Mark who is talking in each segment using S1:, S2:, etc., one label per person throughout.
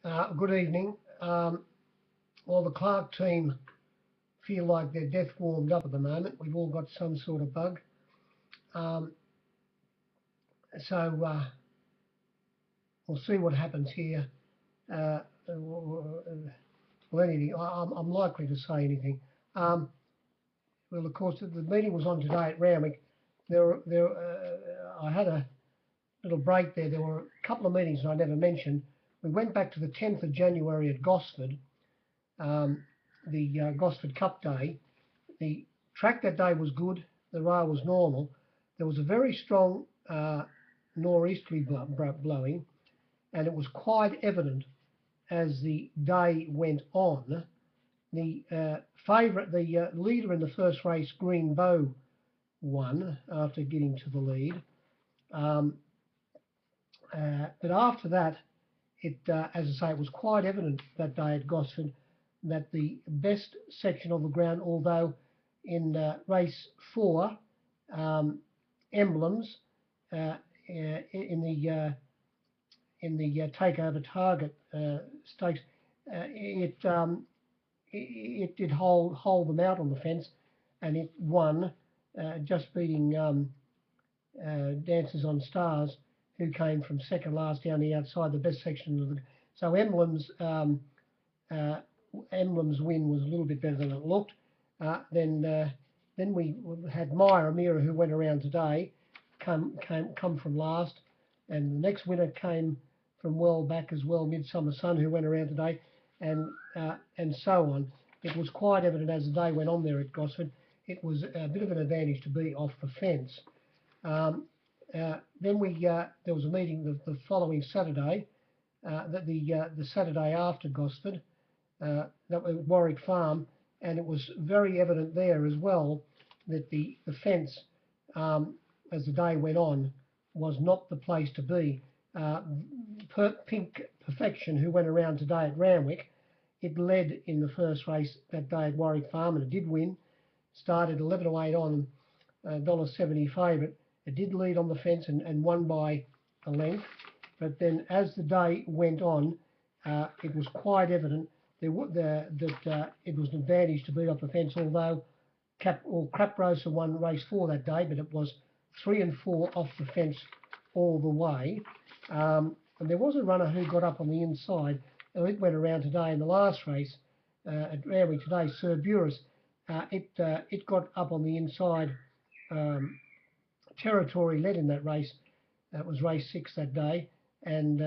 S1: Good evening. Well, the Clark team feel like they're death warmed up at the moment. We've all got some sort of bug. Um, so we'll see what happens here. Well, anything. I'm likely to say anything. Well, of course, the meeting was on today at Randwick. I had a little break there. There were a couple of meetings I never mentioned. We went back to the 10th of January at Gosford. The Gosford Cup Day. The track that day was good. The rail was normal. There was a very strong northeasterly blowing, and it was quite evident as the day went on. The leader in the first race, Green Bow, won after getting to the lead. But after that, as I say, it was quite evident that day at Gosford that the best section of the ground, although in race 4, Emblems, in the takeover target stakes, it did hold them out on the fence, and it won, just beating Dancers on Stars, who came from second last down the outside, the best section of the. So Emblem's win was a little bit better than it looked. Then we had Maya Amira, who went around today, come from last, and the next winner came from well back as well, Midsummer Sun, who went around today, and so on. It was quite evident as the day went on there at Gosford. It was a bit of an advantage to be off the fence. Then there was a meeting the following Saturday, the Saturday after Gosford, that was Warwick Farm, and it was very evident there as well that the fence, as the day went on, was not the place to be. Pink Perfection, who went around today at Randwick, it led in the first race that day at Warwick Farm, and it did win. Started 11:08 on, $1.70 favourite. It did lead on the fence and won by a length. But then as the day went on, it was quite evident that it was an advantage to beat off the fence, although Caprosa won race 4 that day, but it was 3 and 4 off the fence all the way. And there was a runner who got up on the inside. It went around today in the last race at Randwick today, Sir Burris. It got up on the inside. Territory led in that race. It was race 6 that day, and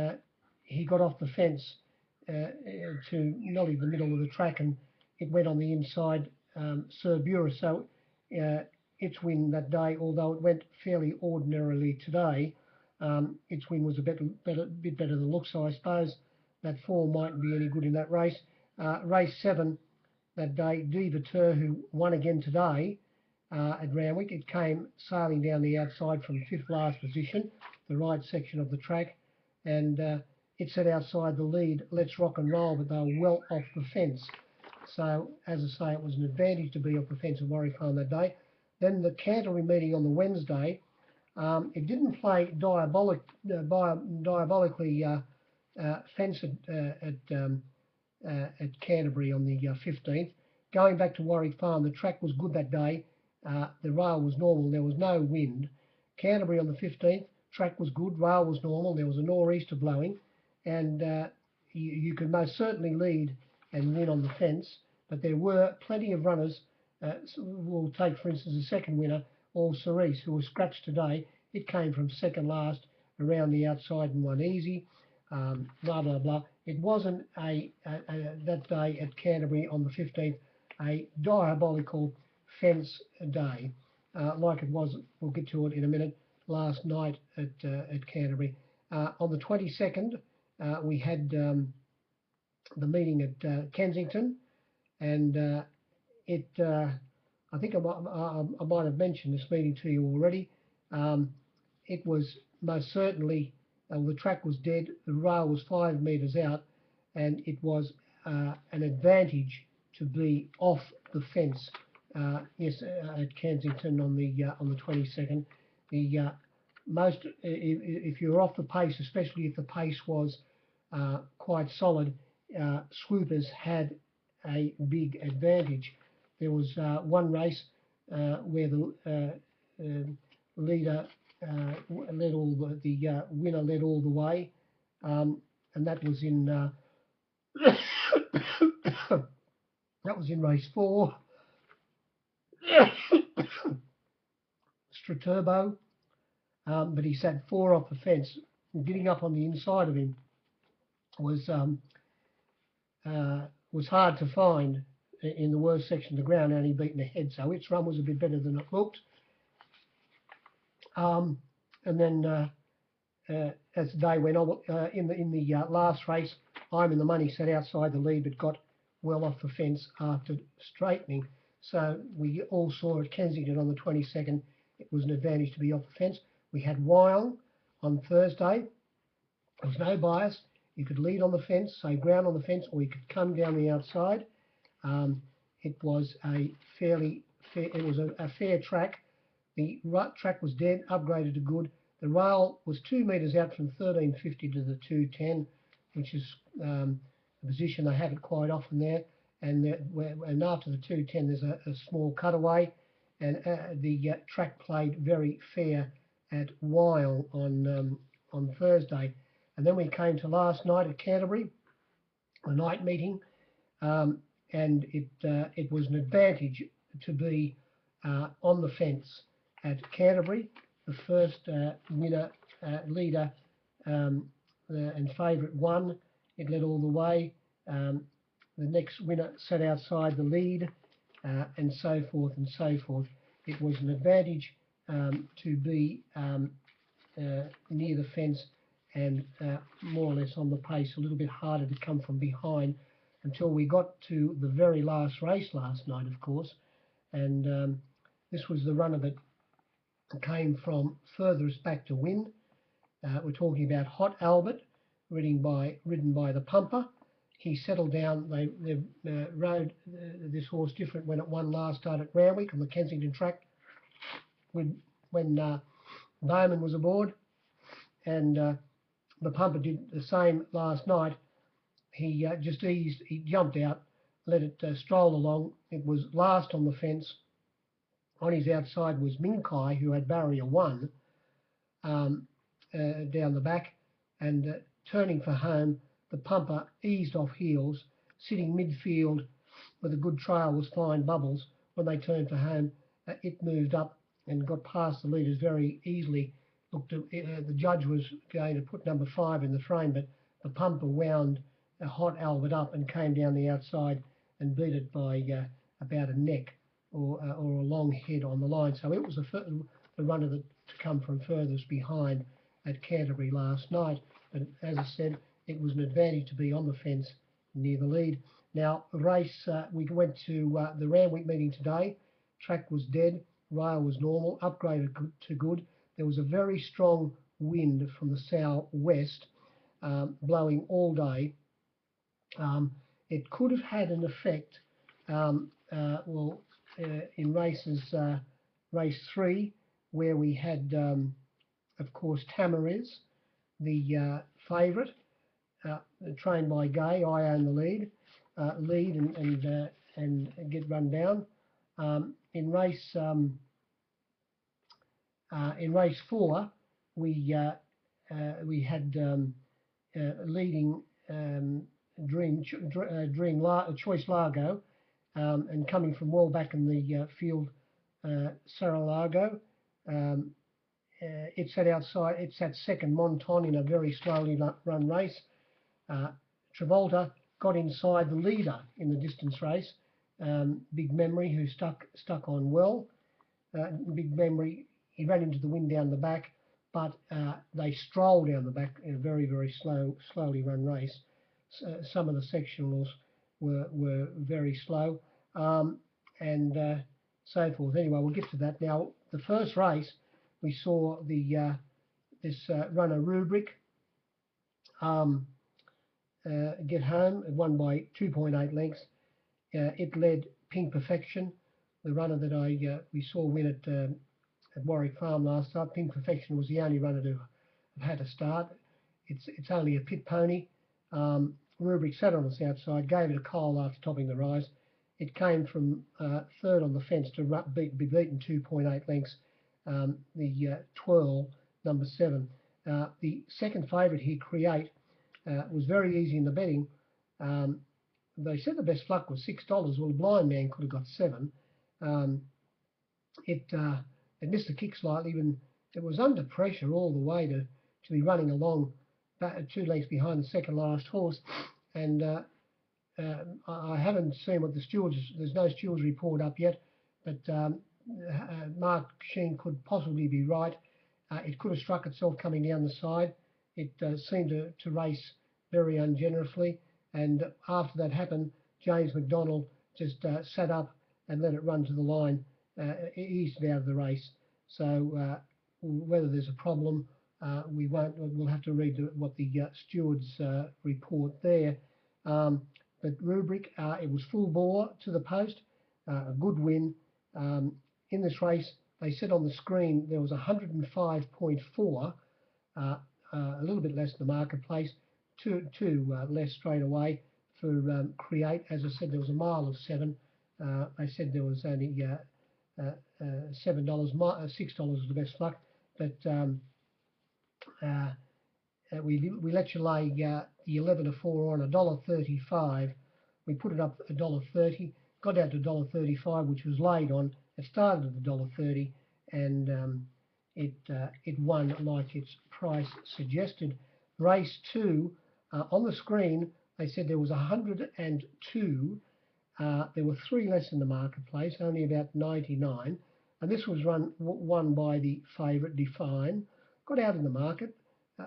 S1: he got off the fence to nearly the middle of the track, and it went on the inside, Sir Burris. So its win that day, although it went fairly ordinarily today, its win was a bit better than looks. So I suppose that form mightn't be any good in that race. Race 7 that day, Diva Tur, who won again today at Randwick, it came sailing down the outside from 5th last position, the right section of the track, and it set outside the lead, Let's Rock and Roll, but they were well off the fence. So, as I say, it was an advantage to be off the fence at Warwick Farm that day. Then the Canterbury meeting on the Wednesday, it didn't play diabolically fence at Canterbury on the 15th. Going back to Warwick Farm, the track was good that day. The rail was normal. There was no wind. Canterbury on the 15th, track was good. Rail was normal. There was a nor'easter blowing, and you could most certainly lead and win on the fence. But there were plenty of runners. We'll take, for instance, the second winner, All Cerise, who was scratched today. It came from second last around the outside and won easy. Blah blah blah. It wasn't that day at Canterbury on the 15th a diabolical fence day like it was. We'll get to it in a minute. Last night at Canterbury. On the 22nd, we had the meeting at Kensington, and I think I might have mentioned this meeting to you already. It was most certainly, the track was dead, the rail was 5 metres out, and it was an advantage to be off the fence. Yes, at Kensington on the 22nd. The if you're off the pace, especially if the pace was quite solid, swoopers had a big advantage. There was one race where the leader led all the winner led all the way, and that was in that was in race 4. Straturbo, but he sat 4 off the fence. Getting up on the inside of him was hard to find in the worst section of the ground, only beaten ahead. So its run was a bit better than it looked. And then as the day went on, in the last race, I'm in the Money sat outside the lead, but got well off the fence after straightening. So we all saw at Kensington on the 22nd, it was an advantage to be off the fence. We had Wyong on Thursday. There was no bias. You could lead on the fence, say ground on the fence, or you could come down the outside. It was a fairly fair, it was a fair track. The track was dead, upgraded to good. The rail was 2 metres out from 1350 to the 210, which is a position they have it quite often there. And after the 210, there's a small cutaway, and the track played very fair at Wyong on Thursday. And then we came to last night at Canterbury, the night meeting, and it was an advantage to be on the fence at Canterbury. The first leader and favourite won. It led all the way. The next winner sat outside the lead, and so forth and so forth. It was an advantage to be near the fence and more or less on the pace, a little bit harder to come from behind until we got to the very last race last night, of course. And this was the runner that came from furthest back to win. We're talking about Hot Albert, ridden by the Pumper. He settled down. They rode this horse different when it won last start at Randwick on the Kensington track when Bowman was aboard, and the Pumper did the same last night. He just eased, he jumped out, let it stroll along. It was last on the fence. On his outside was Minkai, who had barrier 1 down the back, and turning for home, the Pumper eased off heels, sitting midfield with a good trail was Flying Bubbles. When they turned for home, it moved up and got past the leaders very easily. The judge was going to put number 5 in the frame, but the Pumper wound Hot Albert up and came down the outside and beat it by about a neck or a long head on the line. So it was the runner to come from furthest behind at Canterbury last night. But as I said, it was an advantage to be on the fence near the lead. Now, the race, we went to the Randwick meeting today. Track was dead, rail was normal, upgraded to good. There was a very strong wind from the southwest, blowing all day. It could have had an effect, in race 3, where we had, of course, Tamariz, the favourite, trained by Gay. I own the lead and get run down. In race 4, we had leading Choice Largo, and coming from well back in the field, Saralago. It sat outside. It sat second, Monton, in a very slowly run race. Travolta got inside the leader in the distance race, Big Memory, who stuck on well. Big Memory, he ran into the wind down the back, but they strolled down the back in a very, very slowly run race. Some of the sectionals were very slow, and so forth. Anyway, we'll get to that. Now, the first race, we saw this runner Rubric get home. It won by 2.8 lengths. It led Pink Perfection, the runner that we saw win at Warwick Farm last start. Pink Perfection was the only runner to have had a start. It's only a pit pony, Randwick sat on its outside, gave it a coal after topping the rise. It came from third on the fence to be beaten 2.8 lengths. The twirl, number 7. The second favourite here, Create, was very easy in the betting. They said the best luck was $6. Well, the blind man could have got 7. It missed the kick slightly, and it was under pressure all the way to be running along 2 lengths behind the second last horse. And I haven't seen what the stewards, there's no stewards report up yet, but Mark Sheen could possibly be right. It could have struck itself coming down the side. It seemed to race very ungenerously, and after that happened, James McDonald just sat up and let it run to the line, eased it out of the race. So whether there's a problem, we'll have to read what the stewards report there. But Randwick, it was full bore to the post, a good win. In this race, they said on the screen there was 105.4, a little bit less than the marketplace, two less straight away for Create. As I said, there was a mile of 7. They said there was only $7, $6 was the best luck, but we let you lay the 11 to 4 on $1.35. We put it up $1.30, got out to $1.35, which was laid on. It started at $1.30, and it won like its price suggested. Race 2, on the screen, they said there was 102. There were 3 less in the marketplace, only about 99. And this was won by the favourite, Define. Got out in the market,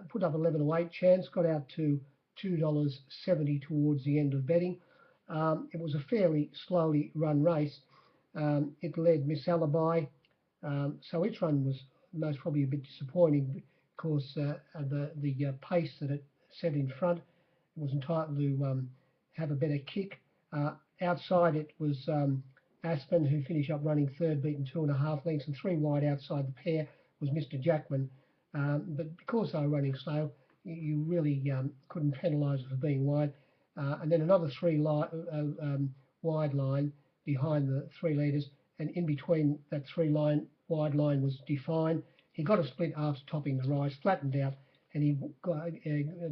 S1: put up 11 to 8 chance, got out to $2.70 towards the end of betting. It was a fairly slowly run race. It led Miss Alibi, so its run was most probably a bit disappointing because the pace that it set in front, it was entitled to have a better kick. Outside it was Aspen, who finished up running third, beaten 2.5 lengths, and 3 wide outside the pair was Mr. Jackman. But because they were running slow, you really couldn't penalise it for being wide. And then another 3 wide line behind the 3 leaders, and in between that 3 wide line was Define. He got a split after topping the rise, flattened out, and he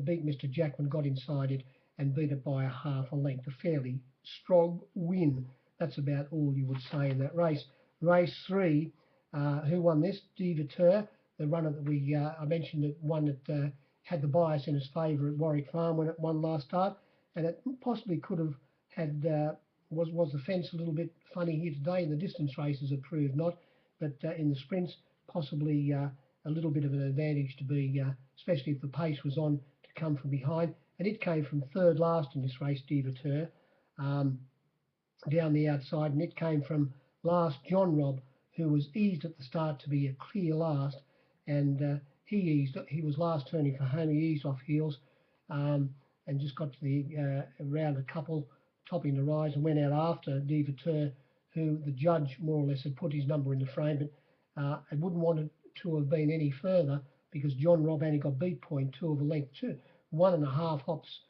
S1: beat Mr. Jackman, got inside it, and beat it by a half a length. A fairly strong win. That's about all you would say in that race. Race 3, who won this? Divateur, the runner that I mentioned, that one that had the bias in his favour at Warwick Farm when it won last start, and it possibly could have had, was the fence a little bit funny here today. In the distance races it proved not, but in the sprints possibly a little bit of an advantage to be, especially if the pace was on, to come from behind. And it came from third last in this race, Divateur, down the outside, and it came from last John Robb, who was eased at the start to be a clear last, and he was last turning for home. He eased off heels and just got to the around a couple, topping the rise, and went out after Divateur, who the judge more or less had put his number in the frame, but I wouldn't want it to have been any further because John Robb only got beat 0.2 of a length, 1.5 hops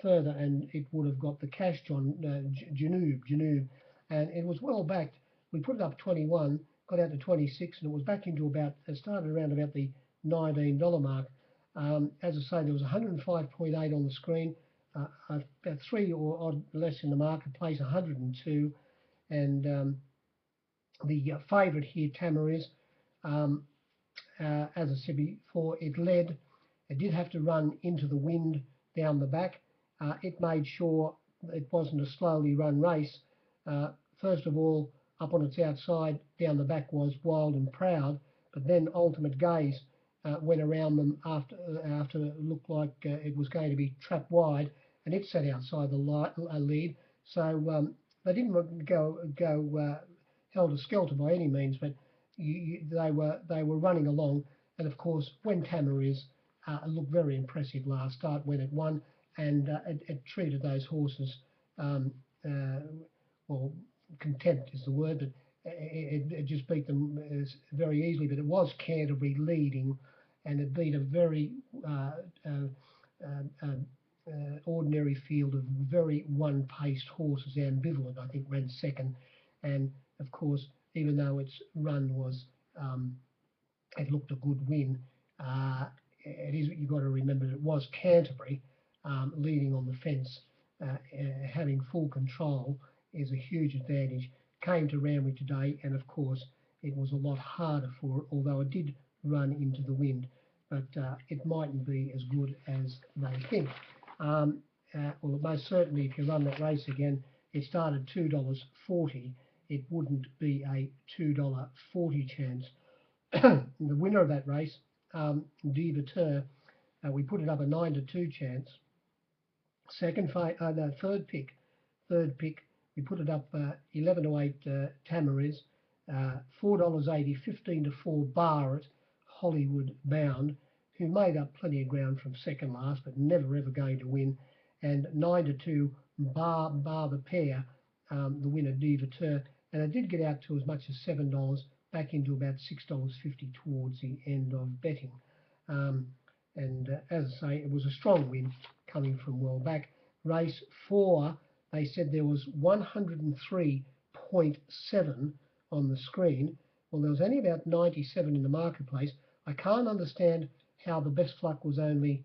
S1: further, and it would have got the cash, Janoob, and it was well backed. We put it up 21, got out to 26, and it was back into about, it started around about the $19 mark. As I say, there was 105.8 on the screen, about 3 or odd less in the marketplace, 102, and the favourite here, Tamariz, as I said before, it led. It did have to run into the wind down the back. It made sure it wasn't a slowly run race. First of all, up on its outside, down the back was Wild and Proud, but then Ultimate Gaze went around them after it looked like it was going to be trapped wide, and it sat outside the lead. So they didn't go helter-skelter by any means, but they were running along. And of course, when Tamariz looked very impressive last start when it won, and it treated those horses, well, contempt is the word, but it just beat them very easily. But it was Canterbury leading, and it beat a very ordinary field of very one-paced horses. Ambivalent, I think, ran second, and of course, even though its run was it looked a good win. You've got to remember that it was Canterbury leading on the fence. Having full control is a huge advantage. Came to Randwick today, and of course it was a lot harder for it, although it did run into the wind, but it mightn't be as good as they think. Well, most certainly if you run that race again, it started $2.40. It wouldn't be a $2.40 chance. The winner of that race, Divateur, we put it up a 9-2 chance. Third pick, we put it up 11-8 Tamariz, $4.80, 15-4 Barrett, Hollywood Bound, who made up plenty of ground from second last, but never ever going to win, and 9-2 Bar the Pair, the winner Divateur, and it did get out to as much as $7, back into about $6.50 towards the end of betting. As I say, it was a strong win coming from well back. Race 4, they said there was 103.7 on the screen. Well, there was only about 97 in the marketplace. I can't understand how the best luck was only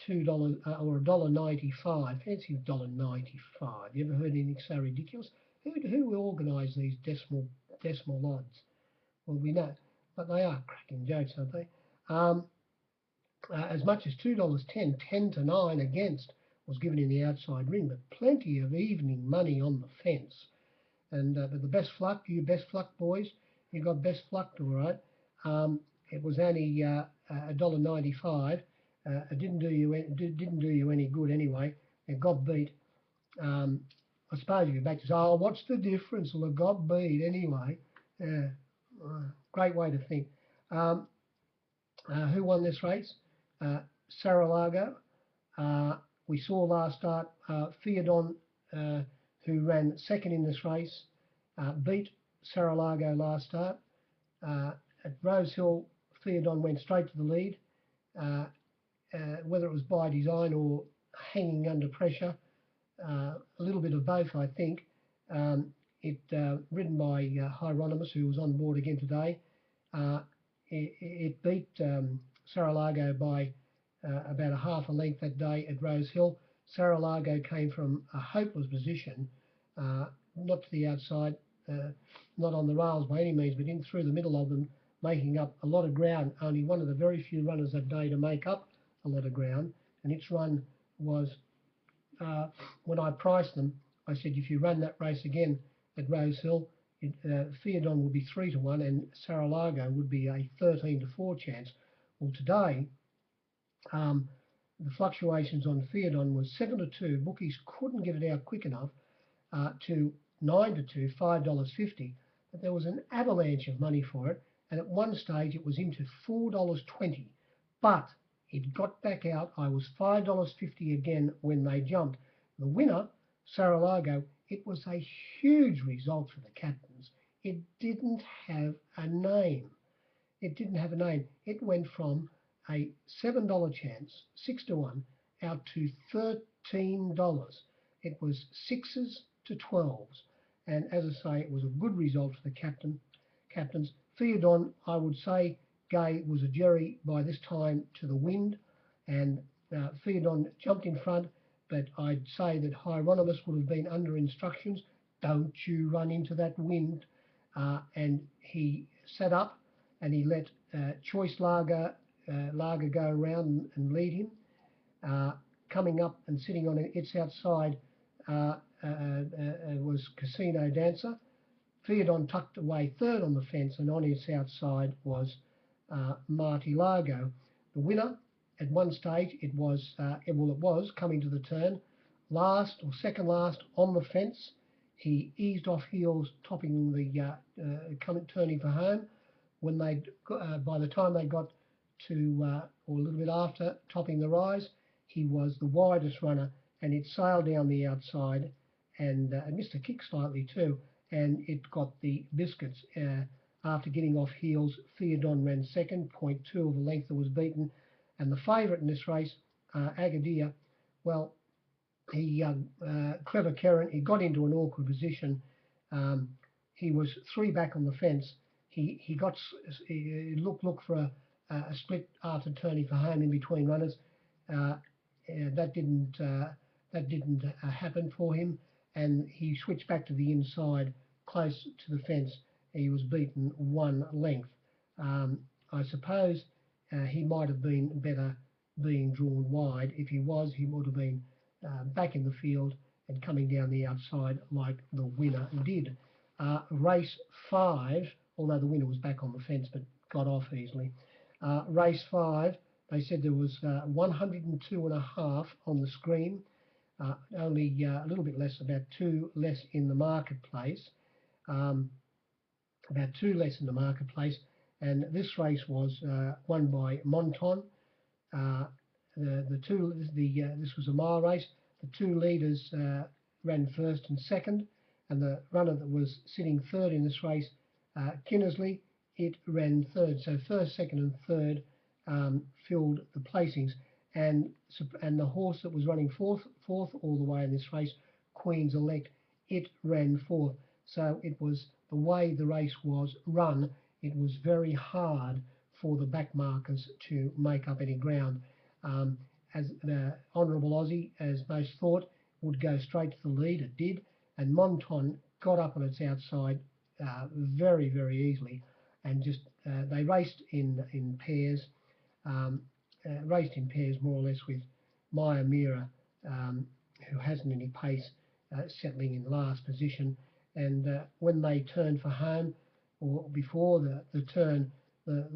S1: $2 or $1.95. Fancy $1.95. You ever heard anything so ridiculous? Who organised these decimal odds? Well, we know, but they are cracking jokes, aren't they? As much as $2.10, 10-9 against was given in the outside ring, but plenty of evening money on the fence. And but the best luck, you best luck boys, you got best lucked, all right. It was only $1.95. It didn't do you any good anyway. It got beat. I suppose you're back to say, oh, what's the difference? Well, it got beat anyway. Great way to think. Who won this race? Saralago. We saw last start Theodon, who ran second in this race, beat Saralago last start. At Rose Hill, Theodon went straight to the lead. Whether it was by design or hanging under pressure, a little bit of both, I think. Ridden by Hieronymus, who was on board again today. It beat Saralago by about a half a length that day at Rose Hill. Saralago came from a hopeless position, not to the outside, not on the rails by any means, but in through the middle of them, making up a lot of ground. Only one of the very few runners that day to make up a lot of ground, and its run was, when I priced them, I said if you run that race again at Rose Hill, Theodon would be 3-1 and Saralago would be a 13-4 chance. Well, today, the fluctuations on Theodon was 7-2. Bookies couldn't get it out quick enough to 9-2, $5.50. But there was an avalanche of money for it, and at one stage it was into $4.20. But it got back out. I was $5.50 again when they jumped. The winner, Saralago, it was a huge result for the captains. It didn't have a name. It went from a $7 chance, 6-1, out to $13. It was 6s to 12s. And as I say, it was a good result for the captains. Theodon, I would say, was a jerry by this time to the wind, and Theodon jumped in front, but I'd say that Hieronymus would have been under instructions. Don't you run into that wind. And he sat up and he let Choice Lager go around and lead him. Coming up and sitting on its outside was Casino Dancer. Theodon tucked away third on the fence, and on its outside was Marty Largo. The winner, at one stage, it was coming to the turn, last or second last on the fence. He eased off heels, topping the turning for home. When by the time they got to or a little bit after topping the rise, he was the widest runner, and it sailed down the outside and missed a kick slightly too, and it got the biscuits. After getting off heels, Theodon ran second, 0.2 of a length that was beaten, and the favourite in this race, Agadir, well, he Clever Karen, he got into an awkward position. Um, he was 3 back on the fence. He got he looked for a split after turning for home in between runners. Uh, that didn't happen for him, and he switched back to the inside, close to the fence. He was beaten 1 length. I suppose he might have been better being drawn wide. If he was, he would have been back in the field and coming down the outside like the winner did. Race 5, although the winner was back on the fence but got off easily. Race 5, they said there was 102.5 on the screen, only a little bit less, about 2 less in the marketplace, about 2 less in the marketplace, and this race was won by Monton. This was a mile race. The 2 leaders ran first and second, and the runner that was sitting third in this race, Kinnersley, it ran third. So first, second, and third filled the placings, and the horse that was running fourth all the way in this race, Queen's Elect, it ran fourth. So it was the way the race was run. It was very hard for the back markers to make up any ground. As the Honourable Aussie, as most thought, would go straight to the lead, it did, and Monton got up on its outside very, very easily, and just they raced in pairs, more or less, with Maya Mira, who hasn't any pace, settling in last position. And when they turned for home, or before the turn, the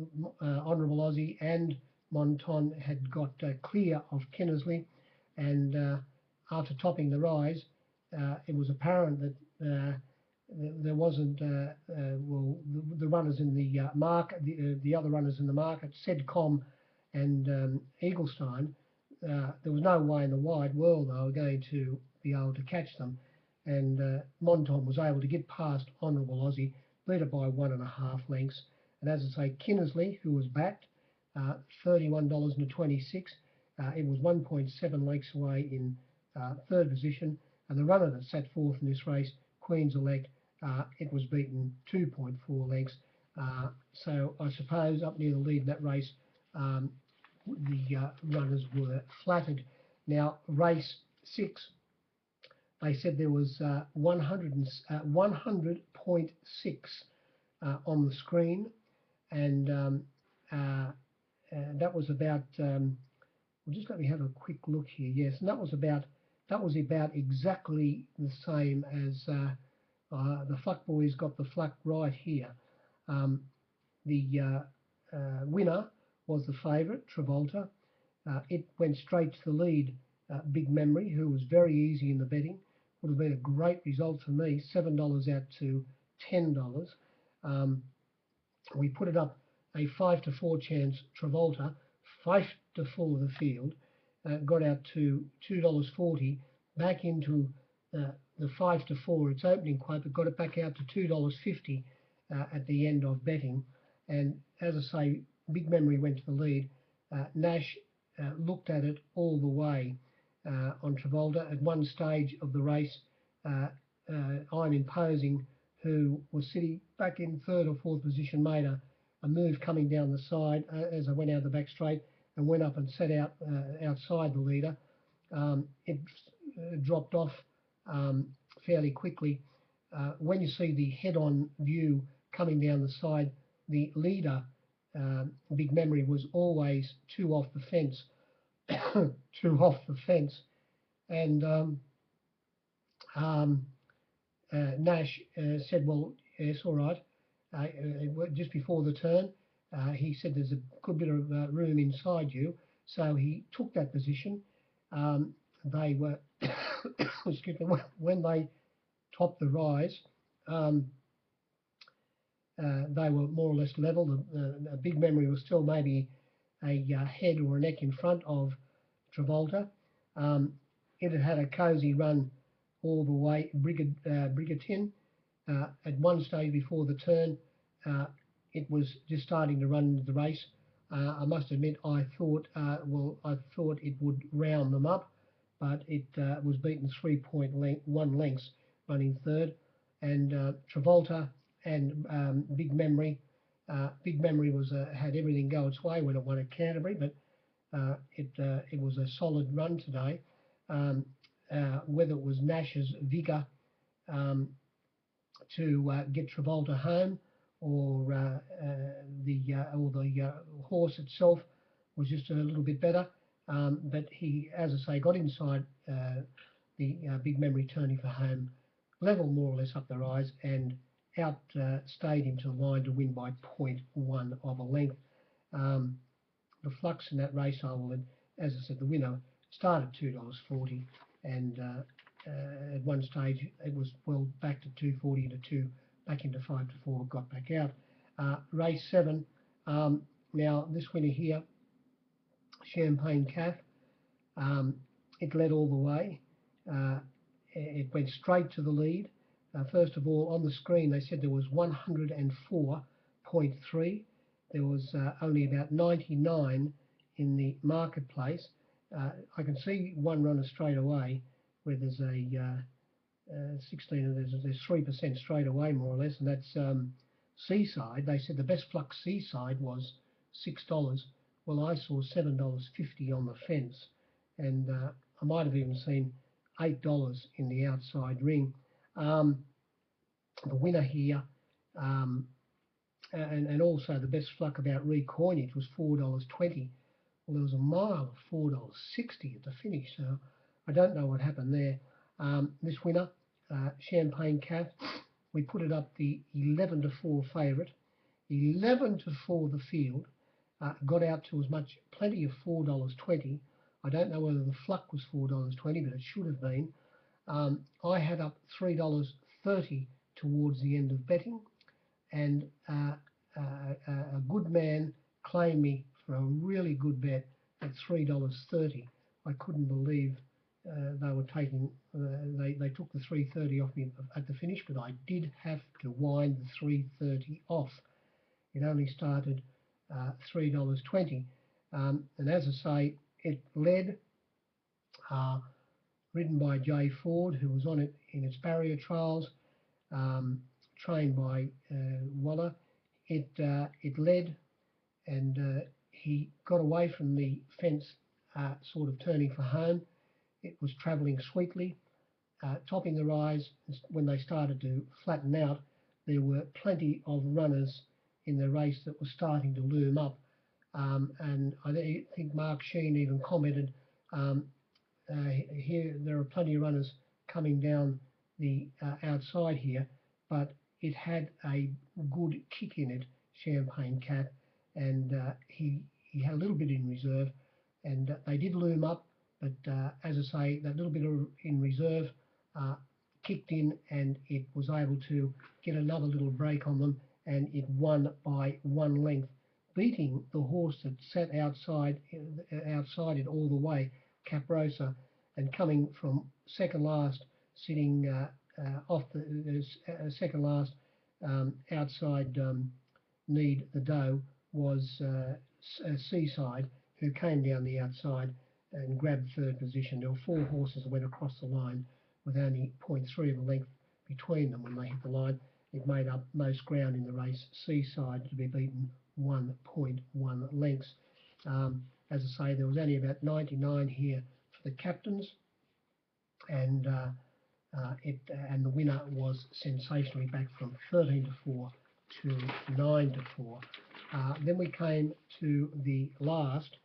S1: Honourable Aussie and Monton had got clear of Kinnersley, and after topping the rise, it was apparent that there wasn't the runners in the market, the other runners in the market, Sedcom and Eaglestein. There was no way in the wide world they were going to be able to catch them, and Monton was able to get past Honourable Aussie, beat it by 1.5 lengths. And as I say, Kinnersley, who was backed, $31.26. It was 1.7 lengths away in third position, and the runner that sat fourth in this race, Queen's Elect, it was beaten 2.4 lengths. So I suppose up near the lead in that race, the runners were flattered. Now, race 6, they said there was 100.6 on the screen, and that was about. Well, just let me have a quick look here. Yes, and that was about exactly the same as the Fluck Boys got the Fluck right here. The winner was the favourite, Travolta. It went straight to the lead, Big Memory, who was very easy in the betting. Would have been a great result for me, $7 out to $10. We put it up a 5-4 chance, Travolta, 5-4 the field, got out to $2.40, back into the 5-4, its opening quote, but got it back out to $2.50 at the end of betting. And as I say, Big Memory went to the lead. Nash looked at it all the way on Travolta. At one stage of the race, I'm Imposing, who was sitting back in third or fourth position, made a move coming down the side as I went out the back straight, and went up and sat out outside the leader. It dropped off fairly quickly. When you see the head-on view coming down the side, the leader, Big Memory, was always 2 off the fence, 2 off the fence, and Nash said, well, yes, all right. Just before the turn, he said there's a good bit of room inside you, so he took that position. They were, excuse me, when they topped the rise, they were more or less level. The Big Memory was still maybe a head or a neck in front of Travolta. It had a cosy run all the way, Brigatin. At one stage before the turn, it was just starting to run into the race. I must admit, I thought it would round them up, but it was beaten 3.1 lengths running third. And Travolta and Big Memory. Big Memory was had everything go its way when it won at Canterbury, but it was a solid run today. Whether it was Nash's vigour to get Travolta home, or the horse itself was just a little bit better. But he, as I say, got inside the Big Memory turning for home, level more or less up the rise, and outstayed him to the line to win by 0.1 of a length. The flux in that race, as I said, the winner started $2.40, and at one stage it was well back to 2.40 into 2, back into 5 to 4, got back out. Race 7. Now this winner here, Champagne Calf, it led all the way. It went straight to the lead. First of all, on the screen they said there was 104.3. There was only about 99 in the marketplace. I can see one runner straight away where there's a 16, there's 3% straight away more or less, and that's Seaside. They said the best flux Seaside was $6. Well, I saw $7.50 on the fence, and I might have even seen $8 in the outside ring. The winner here, and also the best fluck about recoinage was $4.20. Well, there was a mile of $4.60 at the finish, so I don't know what happened there. This winner, Champagne Calf, we put it up the 11 to 4 favourite, 11 to 4 the field, got out to as much, plenty of $4.20. I don't know whether the fluck was $4.20, but it should have been. I had up $3.30 towards the end of betting, and a good man claimed me for a really good bet at $3.30. I couldn't believe they were taking, they took the $3.30 off me at the finish, but I did have to wind the $3.30 off. It only started $3.20, and as I say, it led, ridden by Jay Ford, who was on it in its barrier trials, trained by Waller. It led, and he got away from the fence, sort of turning for home. It was travelling sweetly, topping the rise. When they started to flatten out, there were plenty of runners in the race that were starting to loom up, and I think Mark Sheen even commented, here there are plenty of runners coming down the outside here, but it had a good kick in it, Champagne Calf, and he had a little bit in reserve, and they did loom up, but as I say, that little bit in reserve kicked in, and it was able to get another little break on them, and it won by 1 length, beating the horse that sat outside it all the way, Caprosa, and coming from second last, sitting off the second last outside Need the Doe was Seaside, who came down the outside and grabbed third position. There were 4 horses that went across the line with only 0.3 of a length between them when they hit the line. It made up most ground in the race. Seaside to be beaten 1.1 lengths. As I say, there was only about 99 here for the captains, and and the winner was sensationally back from 13 to 4 to 9 to 4. Then we came to the last,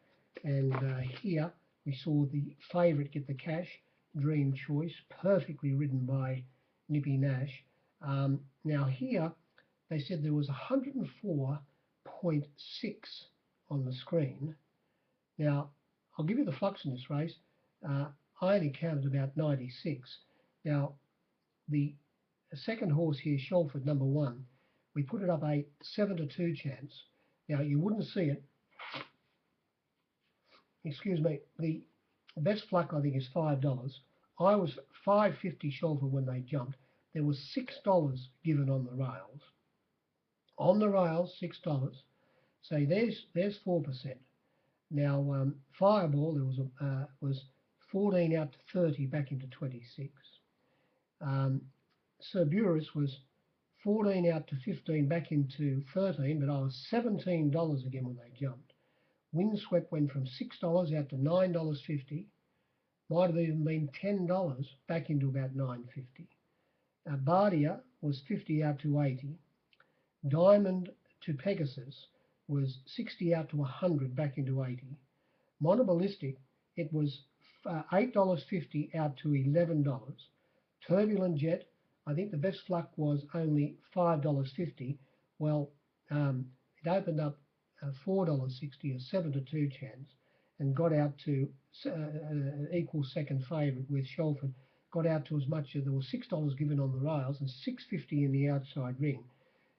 S1: and here we saw the favourite get the cash, Dream Choice, perfectly ridden by Nippy Nash. Now here they said there was 104.6 on the screen. Now I'll give you the flux in this race. I only counted about 96. Now the second horse here, Shelford, number 1, we put it up a 7 to 2 chance. Now you wouldn't see it. Excuse me. The best fluck I think is $5. I was $5.50 Shelford when they jumped. There was $6 given on the rails. On the rails, $6. So there's 4%. Now Fireball, there was 14 out to 30 back into 26. Cerberus was 14 out to 15 back into 13, but I was $17 again when they jumped. Windswept went from $6 out to $9.50. Might have even been $10 back into about $9.50. Bardia was 50 out to 80. Diamond to Pegasus was 60 out to 100 back into 80. Monoballistic, it was $8.50 out to $11. Turbulent Jet, I think the best luck was only $5.50. Well, it opened up $4.60, a 7 to 2 chance, and got out to equal second favourite with Shelford. Got out to as much as there was $6 given on the rails and $6.50 in the outside ring.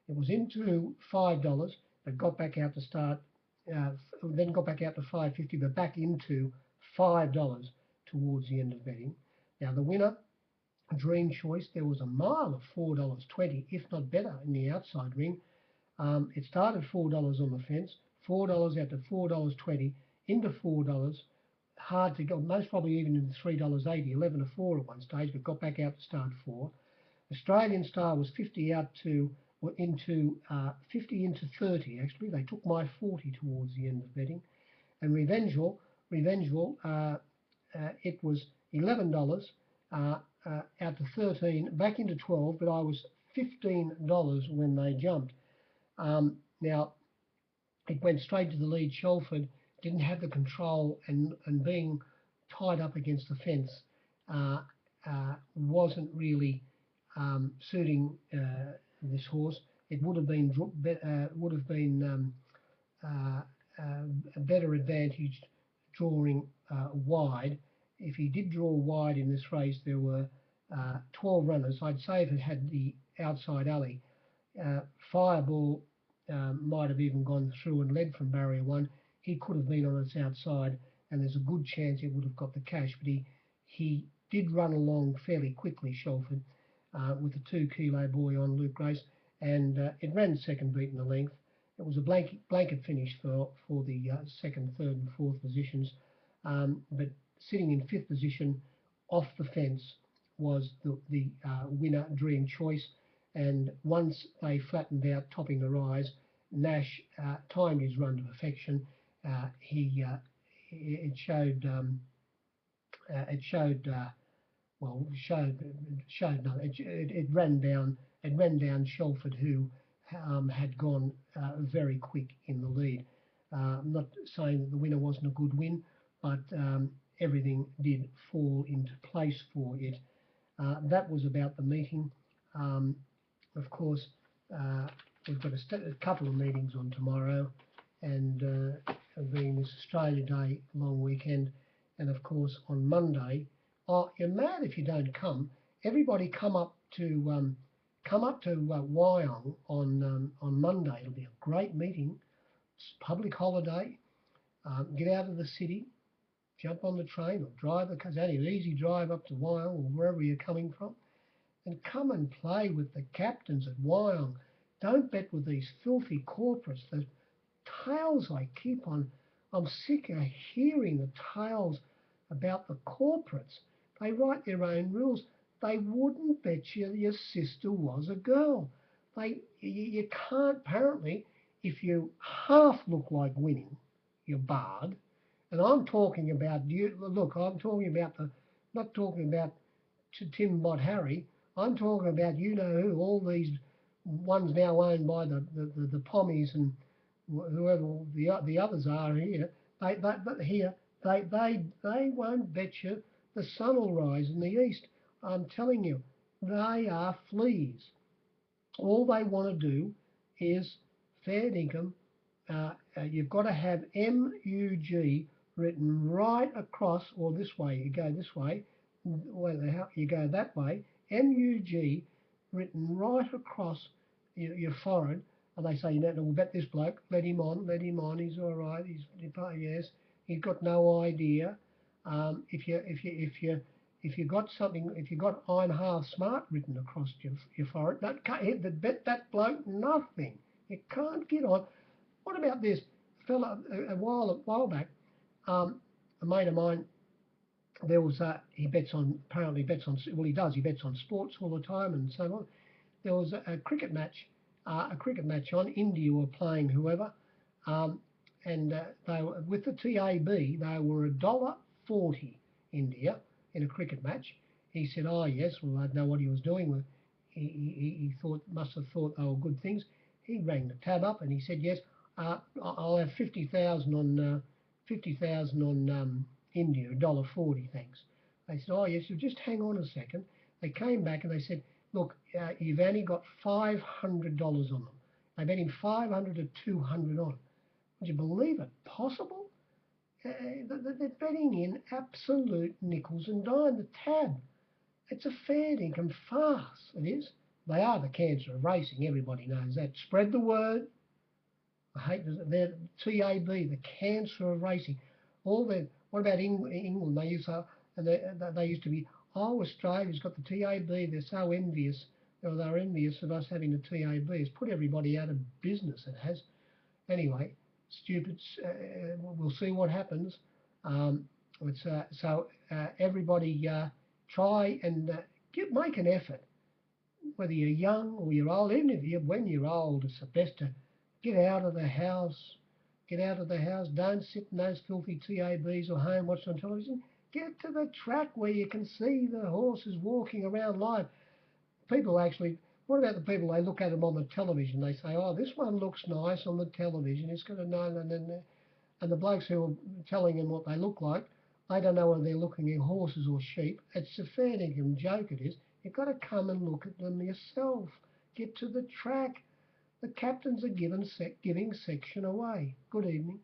S1: It was into $5, but got back out to start, then got back out to $5.50, but back into $5 towards the end of betting. Now the winner, Dream Choice, there was a mile of $4.20, if not better, in the outside ring. It started $4 on the fence, $4 out to $4.20, into $4. Hard to go, most probably even into $3.80, 11 to 4 at one stage, but got back out to start 4. Australian Star was 50 out to into 50 into 30 actually. They took my 40 towards the end of betting. And Revengeful, it was $11 out to 13, back into 12, but I was $15 when they jumped. Now it went straight to the lead. Shelford didn't have the control, and being tied up against the fence wasn't really suiting this horse. It would have been a better advantage drawing wide. If he did draw wide in this race, there were 12 runners. I'd say if it had the outside alley, Fireball might have even gone through and led from barrier 1. He could have been on its outside, and there's a good chance it would have got the cash, but he did run along fairly quickly, Shelford, with the 2 kilo boy on Luke Grace, and it ran second beat in the length. It was a blanket finish for the second, third and fourth positions, but sitting in 5th position off the fence was the winner, Dream Choice. And once they flattened out, topping the rise, Nash timed his run to perfection. It ran down Shelford, who had gone very quick in the lead. I'm not saying that the winner wasn't a good win, but everything did fall into place for it. That was about the meeting. Of course, we've got a couple of meetings on tomorrow, and being this Australia Day long weekend, and of course on Monday. Oh, you're mad if you don't come. Everybody come up to Wyong on Monday. It'll be a great meeting. It's a public holiday. Get out of the city, jump on the train or drive, because it's only an easy drive up to Wyong or wherever you're coming from, and come and play with the captains at Wyong. Don't bet with these filthy corporates. The tales I keep on, I'm sick of hearing the tales about the corporates. They write their own rules. They wouldn't bet you your sister was a girl. You can't, apparently, if you half look like winning, you're barred. And I'm talking about you. Look, I'm talking about not talking about Tim Bot Harry. I'm talking about you know who, all these ones now owned by the Pommies and whoever the others are here. They won't bet you the sun will rise in the east. I'm telling you, they are fleas. All they want to do is fair income. You've got to have MUG written right across, or this way. You go this way. You go that way. MUG written right across your forehead, and they say, we'll bet this bloke. Let him on. He's all right. Yes. He's got no idea. If you got something, if you got "I'm half smart" written across your forehead, bet that bloke nothing. You can't get on. What about this fella? A while back, a mate of mine there was he bets on, apparently bets on, well, he does, he bets on sports all the time and so on. There was a cricket match, on. India were playing whoever, um, and they were with the TAB. They were $1.40 India in a cricket match. He said, "Oh yes, well I don't know what he was doing with." He thought, must have thought they were good things. He rang the tab up and he said, "Yes, I'll have 50,000 on 50,000 on India, $1.40, thanks." They said, "Oh yes, you just hang on a second." They came back and they said, "Look, you've only got $500 on them." They bet him 500 to 200 on. Would you believe it? Possible? They're betting in absolute nickels and dimes. The tab. It's a fair income farce. It is. They are the cancer of racing. Everybody knows that. Spread the word. I hate this. They're TAB, the cancer of racing. All the. What about England? They used to, and they used to be. Oh, Australia's got the TAB. They're so envious. They're envious of us having the TAB. It's put everybody out of business. It has. Anyway, stupid. We'll see what happens. Everybody try and make an effort, whether you're young or you're old. Even if when you're old, it's the best to get out of the house. Get out of the house. Don't sit in those filthy TABs or home watching on television. Get to the track where you can see the horses walking around live. People actually. What about the people? They look at them on the television. They say, "Oh, this one looks nice on the television. It's got a no." And the blokes who are telling them what they look like, they don't know whether they're looking at horses or sheep. It's a fair dinkum joke, it is. You've got to come and look at them yourself. Get to the track. The captains are giving section away. Good evening.